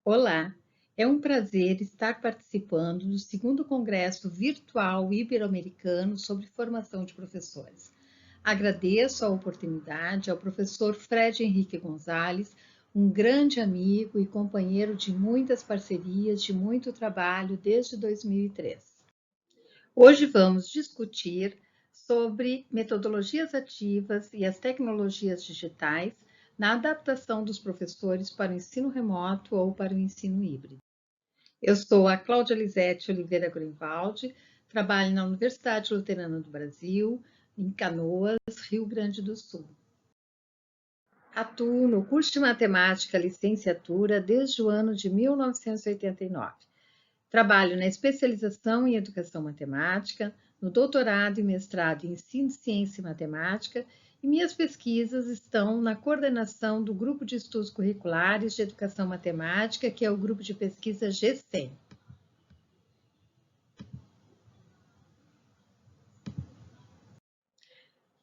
Olá, é um prazer estar participando do segundo Congresso Virtual Ibero-Americano sobre Formação de Professores. Agradeço a oportunidade ao professor Fred Henrique Gonzalez, um grande amigo e companheiro de muitas parcerias, de muito trabalho desde 2003. Hoje vamos discutir sobre metodologias ativas e as tecnologias digitais na adaptação dos professores para o ensino remoto ou para o ensino híbrido. Eu sou a Cláudia Lisete Oliveira Grunwald, trabalho na Universidade Luterana do Brasil, em Canoas, Rio Grande do Sul. Atuo no curso de Matemática Licenciatura desde o ano de 1989. Trabalho na especialização em Educação Matemática, no doutorado e mestrado em Ensino, Ciência e Matemática, e minhas pesquisas estão na coordenação do Grupo de Estudos Curriculares de Educação Matemática, que é o Grupo de Pesquisa GESTEM.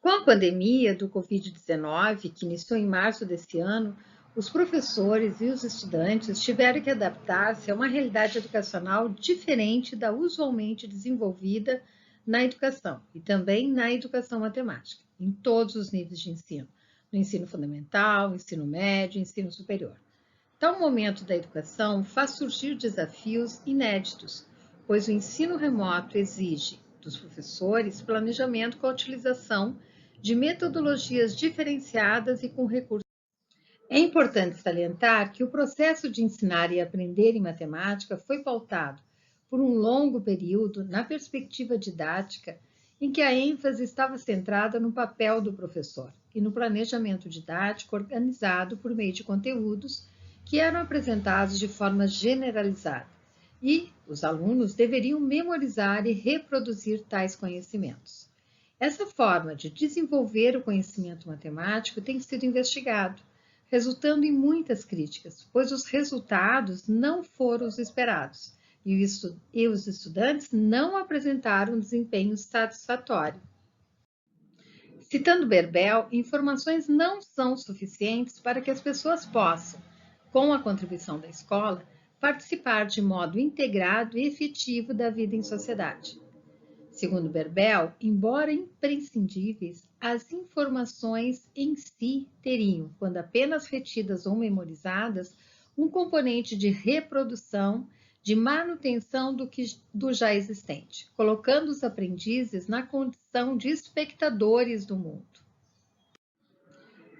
Com a pandemia do Covid-19, que iniciou em março desse ano, os professores e os estudantes tiveram que adaptar-se a uma realidade educacional diferente da usualmente desenvolvida na educação e também na educação matemática, em todos os níveis de ensino, no ensino fundamental, ensino médio, ensino superior. Tal momento da educação faz surgir desafios inéditos, pois o ensino remoto exige dos professores planejamento com a utilização de metodologias diferenciadas e com recursos. É importante salientar que o processo de ensinar e aprender em matemática foi pautado por um longo período na perspectiva didática em que a ênfase estava centrada no papel do professor e no planejamento didático organizado por meio de conteúdos que eram apresentados de forma generalizada, e os alunos deveriam memorizar e reproduzir tais conhecimentos. Essa forma de desenvolver o conhecimento matemático tem sido investigado, resultando em muitas críticas, pois os resultados não foram os esperados e os estudantes não apresentaram desempenho satisfatório. Citando Berbel, informações não são suficientes para que as pessoas possam, com a contribuição da escola, participar de modo integrado e efetivo da vida em sociedade. Segundo Berbel, embora imprescindíveis, as informações em si teriam, quando apenas retidas ou memorizadas, um componente de reprodução, de manutenção do já existente, colocando os aprendizes na condição de espectadores do mundo.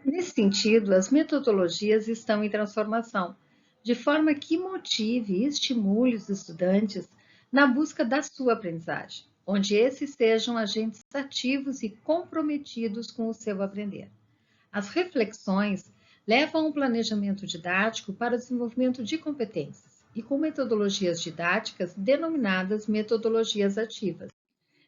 Nesse sentido, as metodologias estão em transformação, de forma que motive e estimule os estudantes na busca da sua aprendizagem, onde esses sejam agentes ativos e comprometidos com o seu aprender. As reflexões levam a um planejamento didático para o desenvolvimento de competências e com metodologias didáticas denominadas metodologias ativas.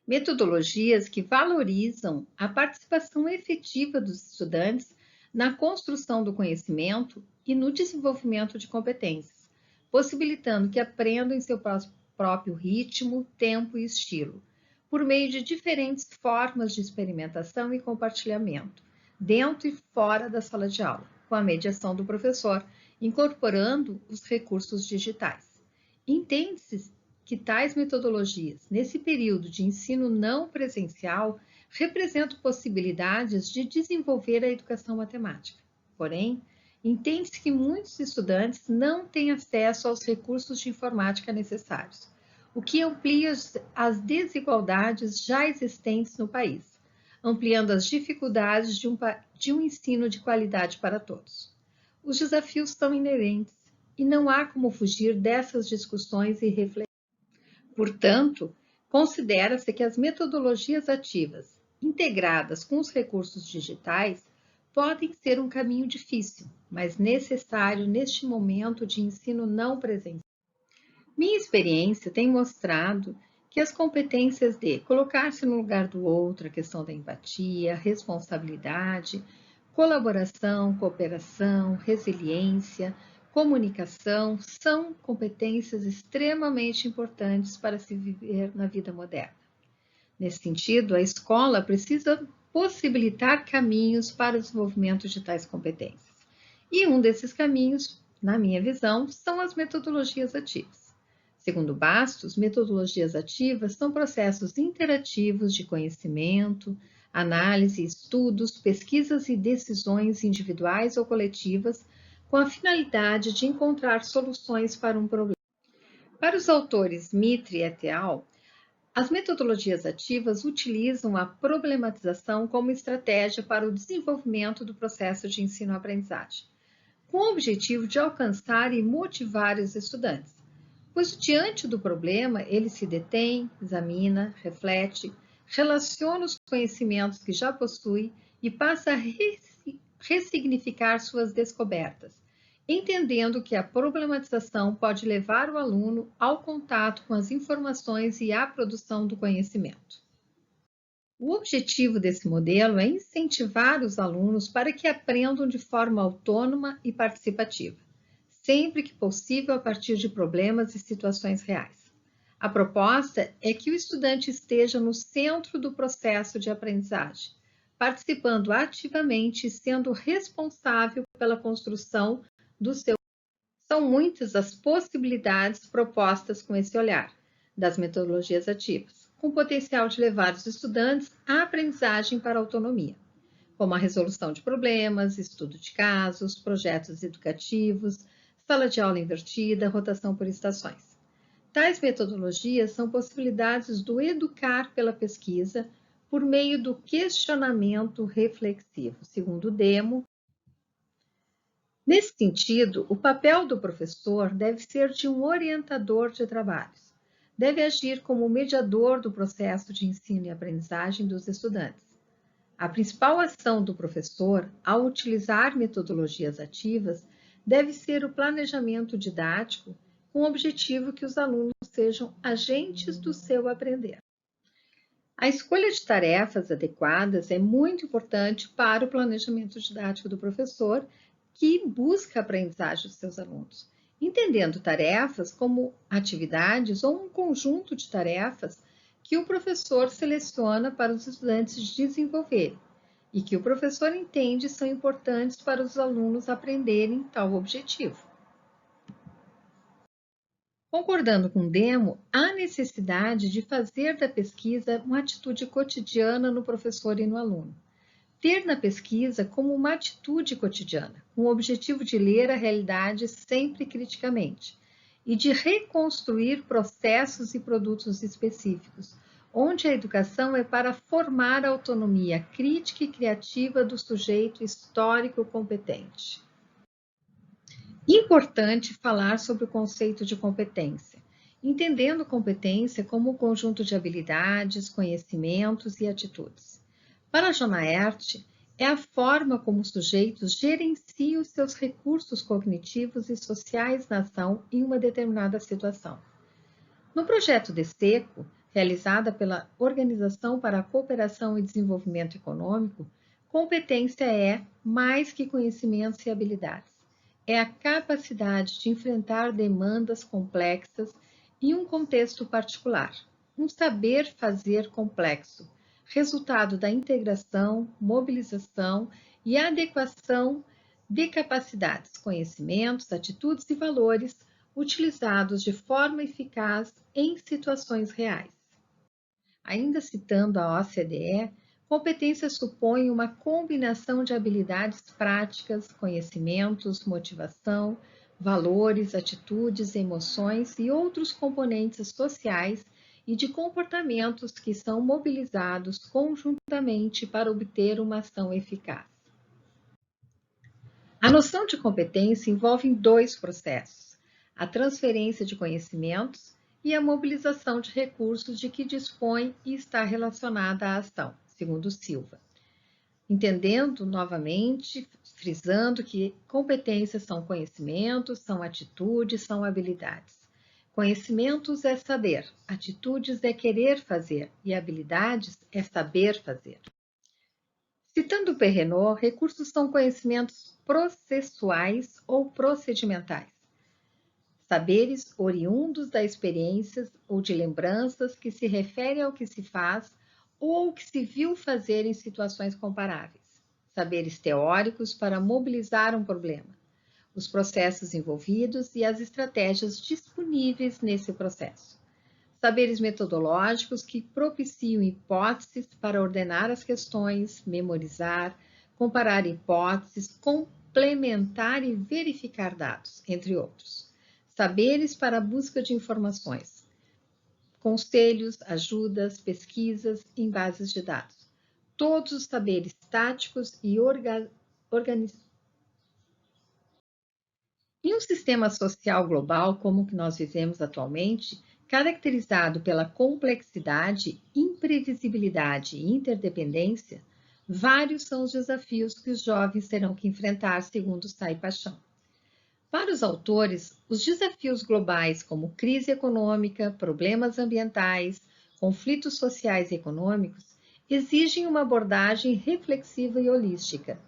Metodologias que valorizam a participação efetiva dos estudantes na construção do conhecimento e no desenvolvimento de competências, possibilitando que aprendam em seu próprio ritmo, tempo e estilo, por meio de diferentes formas de experimentação e compartilhamento, dentro e fora da sala de aula, com a mediação do professor, incorporando os recursos digitais. Entende-se que tais metodologias, nesse período de ensino não presencial, representam possibilidades de desenvolver a educação matemática. Porém, entende-se que muitos estudantes não têm acesso aos recursos de informática necessários, o que amplia as desigualdades já existentes no país, ampliando as dificuldades de um ensino de qualidade para todos. Os desafios são inerentes e não há como fugir dessas discussões e reflexões. Portanto, considera-se que as metodologias ativas, integradas com os recursos digitais, podem ser um caminho difícil, mas necessário neste momento de ensino não presencial. Minha experiência tem mostrado que as competências de colocar-se no lugar do outro, a questão da empatia, responsabilidade, colaboração, cooperação, resiliência, comunicação, são competências extremamente importantes para se viver na vida moderna. Nesse sentido, a escola precisa possibilitar caminhos para o desenvolvimento de tais competências. E um desses caminhos na minha visão, são as metodologias ativas. Segundo Bastos, metodologias ativas são processos interativos de conhecimento, análise, estudos, pesquisas e decisões individuais ou coletivas com a finalidade de encontrar soluções para um problema. Para os autores Mitre et al., as metodologias ativas utilizam a problematização como estratégia para o desenvolvimento do processo de ensino-aprendizagem, com o objetivo de alcançar e motivar os estudantes, pois diante do problema ele se detém, examina, reflete, relaciona os conhecimentos que já possui e passa a ressignificar suas descobertas, entendendo que a problematização pode levar o aluno ao contato com as informações e à produção do conhecimento. O objetivo desse modelo é incentivar os alunos para que aprendam de forma autônoma e participativa, sempre que possível a partir de problemas e situações reais. A proposta é que o estudante esteja no centro do processo de aprendizagem, participando ativamente e sendo responsável pela construção do seu. São muitas as possibilidades propostas com esse olhar das metodologias ativas, com potencial de levar os estudantes à aprendizagem para a autonomia, como a resolução de problemas, estudo de casos, projetos educativos, sala de aula invertida, rotação por estações. Tais metodologias são possibilidades do educar pela pesquisa por meio do questionamento reflexivo, segundo Demo. Nesse sentido, o papel do professor deve ser de um orientador de trabalhos. Deve agir como mediador do processo de ensino e aprendizagem dos estudantes. A principal ação do professor, ao utilizar metodologias ativas, deve ser o planejamento didático, com o objetivo que os alunos sejam agentes do seu aprender. A escolha de tarefas adequadas é muito importante para o planejamento didático do professor, que busca a aprendizagem dos seus alunos, entendendo tarefas como atividades ou um conjunto de tarefas que o professor seleciona para os estudantes desenvolverem e que o professor entende são importantes para os alunos aprenderem tal objetivo. Concordando com Demo, há necessidade de fazer da pesquisa uma atitude cotidiana no professor e no aluno. Ter na pesquisa como uma atitude cotidiana, com o objetivo de ler a realidade sempre criticamente e de reconstruir processos e produtos específicos, onde a educação é para formar a autonomia crítica e criativa do sujeito histórico competente. Importante falar sobre o conceito de competência, entendendo competência como um conjunto de habilidades, conhecimentos e atitudes. Para Jonaert, é a forma como os sujeitos gerenciam os seus recursos cognitivos e sociais na ação em uma determinada situação. No projeto DESECO, realizada pela Organização para a Cooperação e Desenvolvimento Econômico, competência é mais que conhecimentos e habilidades. É a capacidade de enfrentar demandas complexas em um contexto particular, um saber fazer complexo, resultado da integração, mobilização e adequação de capacidades, conhecimentos, atitudes e valores utilizados de forma eficaz em situações reais. Ainda citando a OCDE, competência supõe uma combinação de habilidades práticas, conhecimentos, motivação, valores, atitudes, emoções e outros componentes sociais e de comportamentos que são mobilizados conjuntamente para obter uma ação eficaz. A noção de competência envolve dois processos: a transferência de conhecimentos e a mobilização de recursos de que dispõe e está relacionada à ação, segundo Silva. Entendendo novamente, frisando que competências são conhecimentos, são atitudes, são habilidades. Conhecimentos é saber, atitudes é querer fazer e habilidades é saber fazer. Citando Perrenot, recursos são conhecimentos processuais ou procedimentais, saberes oriundos da experiências ou de lembranças que se referem ao que se faz ou ao que se viu fazer em situações comparáveis, saberes teóricos para mobilizar um problema. os processos envolvidos e as estratégias disponíveis nesse processo. Saberes metodológicos que propiciam hipóteses para ordenar as questões, memorizar, comparar hipóteses, complementar e verificar dados, entre outros. Saberes para a busca de informações, conselhos, ajudas, pesquisas em bases de dados. Todos os saberes táticos e organizados. Em um sistema social global como o que nós vivemos atualmente, caracterizado pela complexidade, imprevisibilidade e interdependência, vários são os desafios que os jovens terão que enfrentar, segundo Sai Paixão. Para os autores, os desafios globais como crise econômica, problemas ambientais, conflitos sociais e econômicos exigem uma abordagem reflexiva e holística,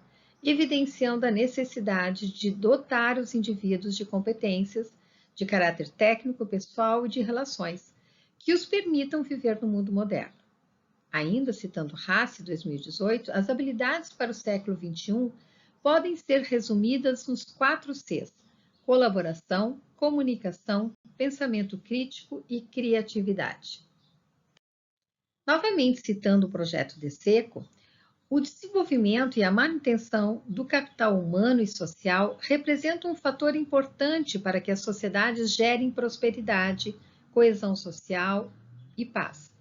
evidenciando a necessidade de dotar os indivíduos de competências de caráter técnico, pessoal e de relações, que os permitam viver no mundo moderno. Ainda citando Hasse, 2018, as habilidades para o século XXI podem ser resumidas nos 4 Cs: colaboração, comunicação, pensamento crítico e criatividade. Novamente citando o projeto DESECO, o desenvolvimento e a manutenção do capital humano e social representam um fator importante para que as sociedades gerem prosperidade, coesão social e paz.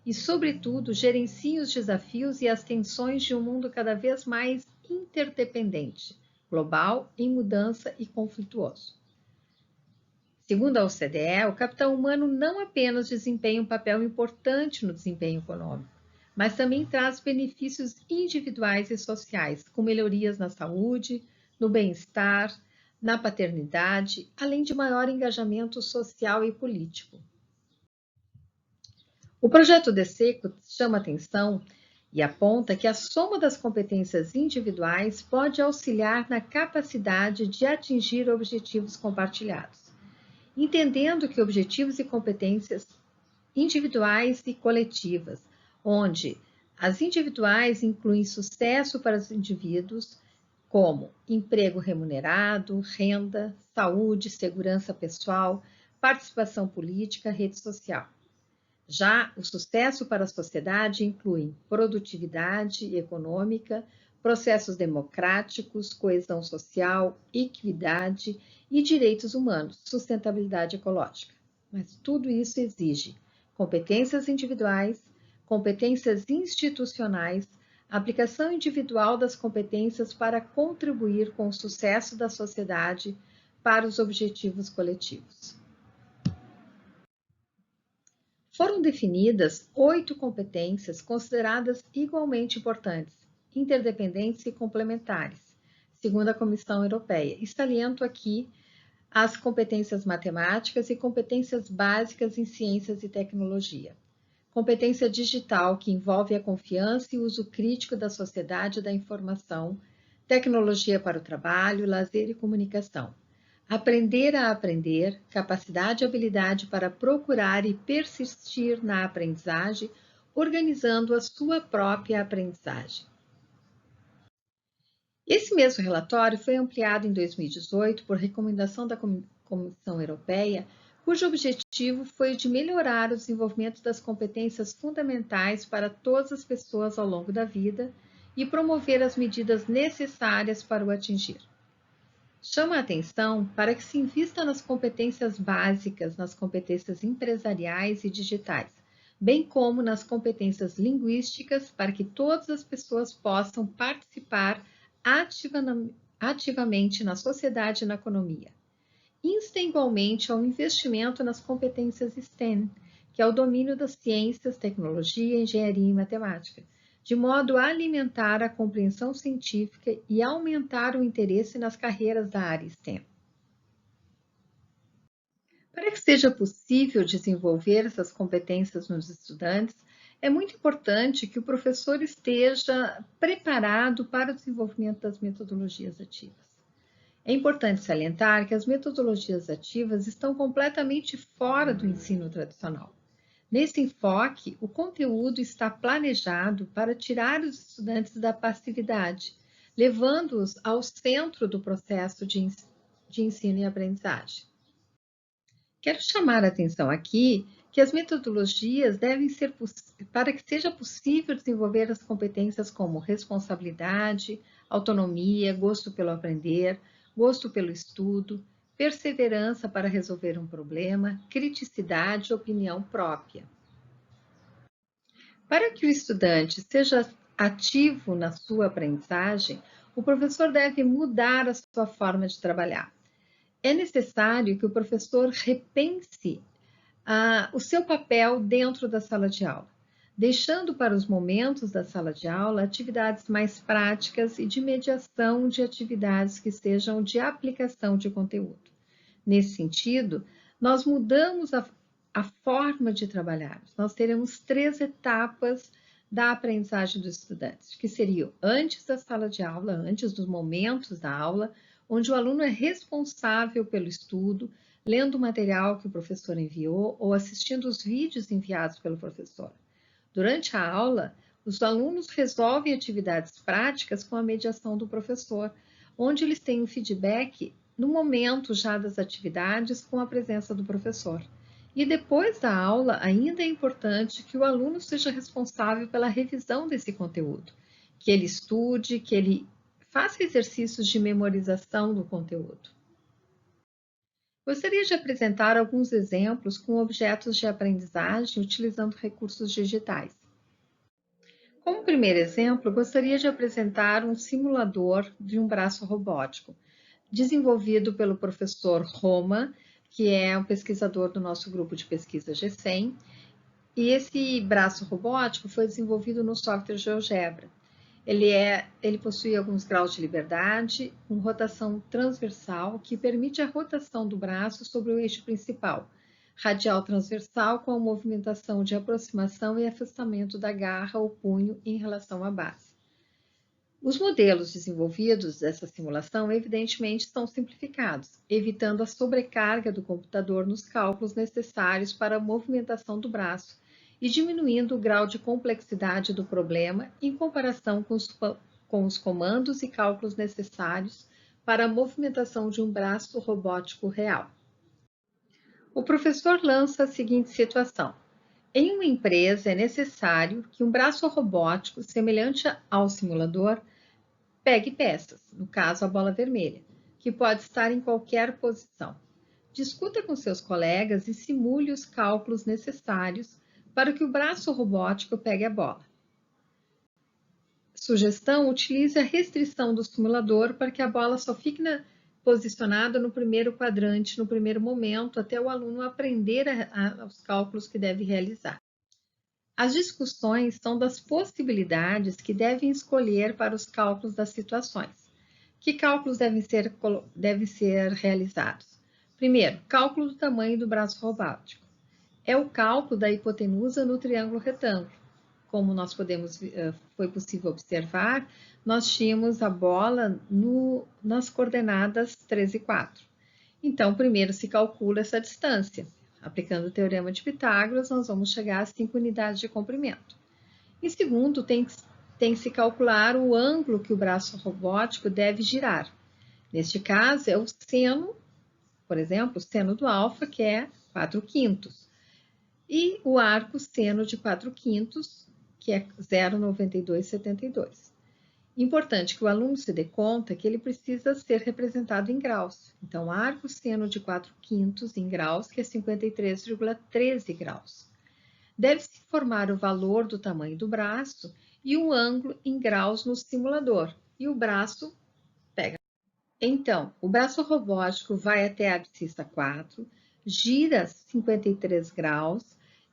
E, sobretudo, gerenciem os desafios e as tensões de um mundo cada vez mais interdependente, global, em mudança e conflituoso. Segundo a OCDE, o capital humano não apenas desempenha um papel importante no desempenho econômico, mas também traz benefícios individuais e sociais, com melhorias na saúde, no bem-estar, na paternidade, além de maior engajamento social e político. O projeto DESECO chama atenção e aponta que a soma das competências individuais pode auxiliar na capacidade de atingir objetivos compartilhados, entendendo que objetivos e competências individuais e coletivas, onde as individuais incluem sucesso para os indivíduos, como emprego remunerado, renda, saúde, segurança pessoal, participação política, rede social. Já o sucesso para a sociedade inclui produtividade econômica, processos democráticos, coesão social, equidade e direitos humanos, sustentabilidade ecológica. Mas tudo isso exige competências individuais, competências institucionais, aplicação individual das competências para contribuir com o sucesso da sociedade para os objetivos coletivos. Foram definidas 8 competências consideradas igualmente importantes, interdependentes e complementares, segundo a Comissão Europeia. E saliento aqui as competências matemáticas e competências básicas em ciências e tecnologia. Competência digital, que envolve a confiança e uso crítico da sociedade da informação, tecnologia para o trabalho, lazer e comunicação. Aprender a aprender, capacidade e habilidade para procurar e persistir na aprendizagem, organizando a sua própria aprendizagem. Esse mesmo relatório foi ampliado em 2018 por recomendação da Comissão Europeia, cujo objetivo foi de melhorar o desenvolvimento das competências fundamentais para todas as pessoas ao longo da vida e promover as medidas necessárias para o atingir. Chama a atenção para que se invista nas competências básicas, nas competências empresariais e digitais, bem como nas competências linguísticas para que todas as pessoas possam participar ativamente na sociedade e na economia. Insta igualmente ao investimento nas competências STEM, que é o domínio das ciências, tecnologia, engenharia e matemática, de modo a alimentar a compreensão científica e aumentar o interesse nas carreiras da área STEM. Para que seja possível desenvolver essas competências nos estudantes, é muito importante que o professor esteja preparado para o desenvolvimento das metodologias ativas. É importante salientar que as metodologias ativas estão completamente fora do ensino tradicional. Nesse enfoque, o conteúdo está planejado para tirar os estudantes da passividade, levando-os ao centro do processo de de ensino e aprendizagem. Quero chamar a atenção aqui que as metodologias devem ser para que seja possível desenvolver as competências como responsabilidade, autonomia, gosto pelo aprender, gosto pelo estudo, perseverança para resolver um problema, criticidade e opinião própria. Para que o estudante seja ativo na sua aprendizagem, o professor deve mudar a sua forma de trabalhar. É necessário que o professor repense o seu papel dentro da sala de aula, deixando para os momentos da sala de aula atividades mais práticas e de mediação de atividades que sejam de aplicação de conteúdo. Nesse sentido, nós mudamos a forma de trabalhar. Nós teremos 3 etapas da aprendizagem dos estudantes, que seriam antes da sala de aula, antes dos momentos da aula, onde o aluno é responsável pelo estudo, lendo o material que o professor enviou ou assistindo os vídeos enviados pelo professor. Durante a aula, os alunos resolvem atividades práticas com a mediação do professor, onde eles têm o feedback no momento já das atividades com a presença do professor. E depois da aula, ainda é importante que o aluno seja responsável pela revisão desse conteúdo, que ele estude, que ele faça exercícios de memorização do conteúdo. Gostaria de apresentar alguns exemplos com objetos de aprendizagem utilizando recursos digitais. Como primeiro exemplo, gostaria de apresentar um simulador de um braço robótico, desenvolvido pelo professor Roma, que é um pesquisador do nosso grupo de pesquisa GECEM, e esse braço robótico foi desenvolvido no software GeoGebra. Ele possui alguns graus de liberdade, uma rotação transversal que permite a rotação do braço sobre o eixo principal, radial transversal com a movimentação de aproximação e afastamento da garra ou punho em relação à base. Os modelos desenvolvidos dessa simulação, evidentemente, são simplificados, evitando a sobrecarga do computador nos cálculos necessários para a movimentação do braço e diminuindo o grau de complexidade do problema em comparação com os comandos e cálculos necessários para a movimentação de um braço robótico real. O professor lança a seguinte situação. Em uma empresa, é necessário que um braço robótico, semelhante ao simulador, pegue peças, no caso a bola vermelha, que pode estar em qualquer posição. Discuta com seus colegas e simule os cálculos necessários para que o braço robótico pegue a bola. Sugestão: utilize a restrição do simulador para que a bola só fique posicionada no primeiro quadrante, no primeiro momento, até o aluno aprender os cálculos que deve realizar. As discussões são das possibilidades que devem escolher para os cálculos das situações. Que cálculos devem ser realizados? Primeiro, cálculo do tamanho do braço robótico. É o cálculo da hipotenusa no triângulo retângulo. Como foi possível observar, nós tínhamos a bola nas coordenadas 3 e 4. Então, primeiro se calcula essa distância. Aplicando o teorema de Pitágoras, nós vamos chegar a 5 unidades de comprimento. Em segundo, tem que se calcular o ângulo que o braço robótico deve girar. Neste caso, é o seno, por exemplo, o seno do alfa, que é 4/5. E o arco seno de 4/5, que é 0,9272. Importante que o aluno se dê conta que ele precisa ser representado em graus. Então, arco seno de 4/5 em graus, que é 53,13 graus. Deve-se informar o valor do tamanho do braço e o ângulo em graus no simulador. E o braço pega. Então, o braço robótico vai até a abscissa 4, gira 53 graus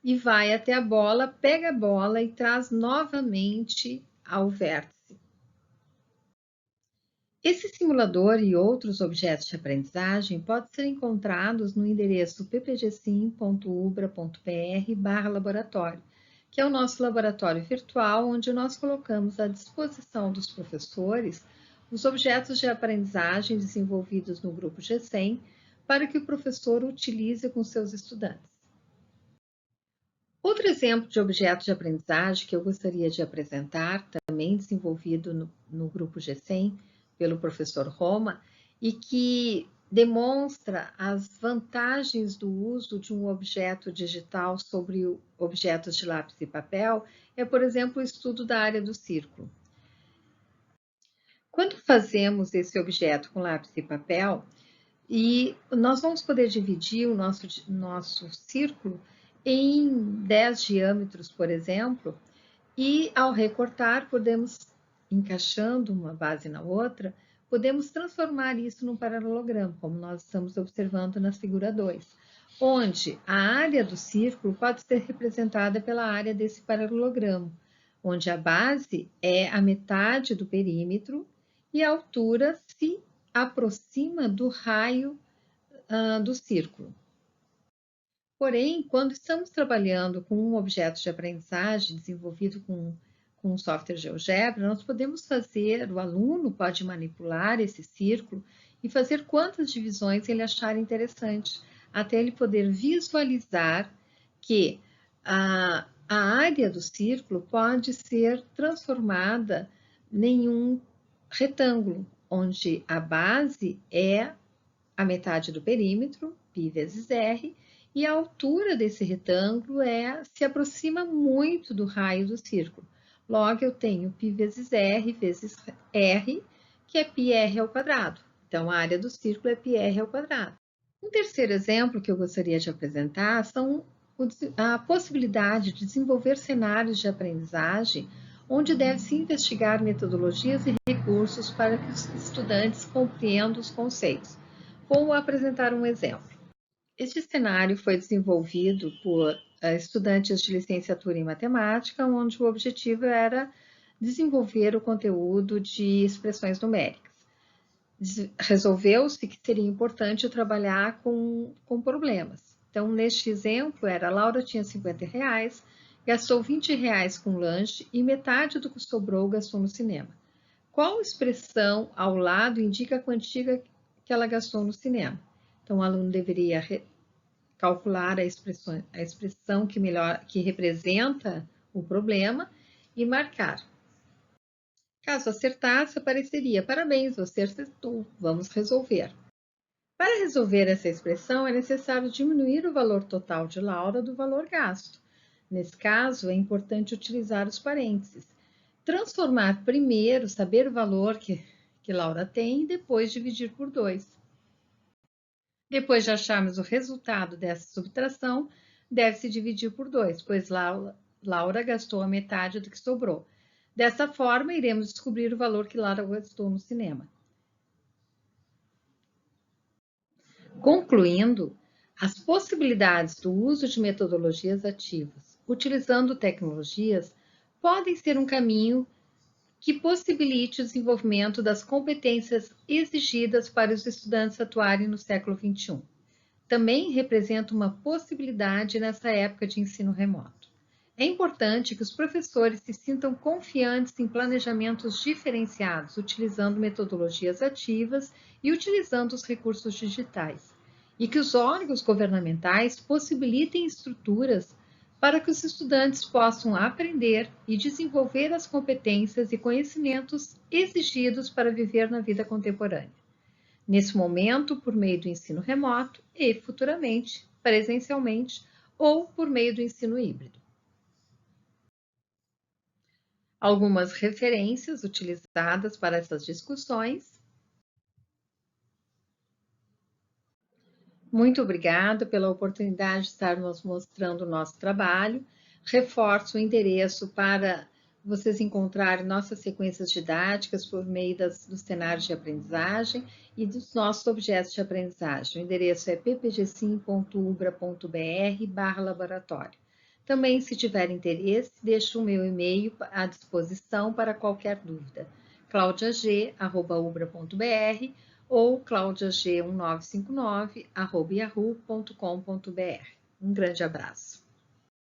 e vai até a bola, pega a bola e traz novamente ao vértice. Esse simulador e outros objetos de aprendizagem podem ser encontrados no endereço ppgsim.ubra.br/laboratório, que é o nosso laboratório virtual, onde nós colocamos à disposição dos professores os objetos de aprendizagem desenvolvidos no grupo GECEM para que o professor utilize com seus estudantes. Outro exemplo de objeto de aprendizagem que eu gostaria de apresentar, também desenvolvido no grupo GECEM, pelo professor Roma, e que demonstra as vantagens do uso de um objeto digital sobre objetos de lápis e papel é, por exemplo, o estudo da área do círculo. Quando fazemos esse objeto com lápis e papel, e nós vamos poder dividir o nosso círculo em 10 diâmetros, por exemplo, e ao recortar, podemos, encaixando uma base na outra, podemos transformar isso num paralelogramo, como nós estamos observando na figura 2, onde a área do círculo pode ser representada pela área desse paralelogramo, onde a base é a metade do perímetro e a altura se aproxima do raio do círculo. Porém, quando estamos trabalhando com um objeto de aprendizagem desenvolvido com um software GeoGebra, nós podemos fazer, o aluno pode manipular esse círculo e fazer quantas divisões ele achar interessante, até ele poder visualizar que a área do círculo pode ser transformada em um retângulo, onde a base é a metade do perímetro, π vezes r, e a altura desse retângulo se aproxima muito do raio do círculo. Logo, eu tenho π vezes r, que é πr ao quadrado. Então, a área do círculo é πr ao quadrado. Um terceiro exemplo que eu gostaria de apresentar são a possibilidade de desenvolver cenários de aprendizagem onde deve-se investigar metodologias e recursos para que os estudantes compreendam os conceitos. Vou apresentar um exemplo. Este cenário foi desenvolvido por estudantes de licenciatura em matemática, onde o objetivo era desenvolver o conteúdo de expressões numéricas. Resolveu-se que seria importante trabalhar com problemas. Então, neste exemplo, a Laura tinha R$50, gastou R$20 com lanche e metade do que sobrou gastou no cinema. Qual expressão ao lado indica a quantia que ela gastou no cinema? Então, o aluno deveria calcular a expressão que representa o problema e marcar. Caso acertasse, apareceria: parabéns, você acertou, vamos resolver. Para resolver essa expressão, é necessário diminuir o valor total de Laura do valor gasto. Nesse caso, é importante utilizar os parênteses. Transformar primeiro, saber o valor que Laura tem e depois dividir por 2. Depois de acharmos o resultado dessa subtração, deve-se dividir por 2, pois Laura gastou a metade do que sobrou. Dessa forma, iremos descobrir o valor que Laura gastou no cinema. Concluindo, as possibilidades do uso de metodologias ativas, utilizando tecnologias, podem ser um caminho que possibilite o desenvolvimento das competências exigidas para os estudantes atuarem no século XXI. Também representa uma possibilidade nessa época de ensino remoto. É importante que os professores se sintam confiantes em planejamentos diferenciados, utilizando metodologias ativas e utilizando os recursos digitais, e que os órgãos governamentais possibilitem estruturas para que os estudantes possam aprender e desenvolver as competências e conhecimentos exigidos para viver na vida contemporânea. Nesse momento, por meio do ensino remoto e, futuramente, presencialmente ou por meio do ensino híbrido. Algumas referências utilizadas para essas discussões. Muito obrigada pela oportunidade de estar nos mostrando o nosso trabalho. Reforço o endereço para vocês encontrarem nossas sequências didáticas por meio dos cenários de aprendizagem e dos nossos objetos de aprendizagem. O endereço é ppgsim.ubra.br/laboratório. Também, se tiver interesse, deixo o meu e-mail à disposição para qualquer dúvida. claudiag@ubra.br ou claudiag1959@yahoo.com.br. Um grande abraço.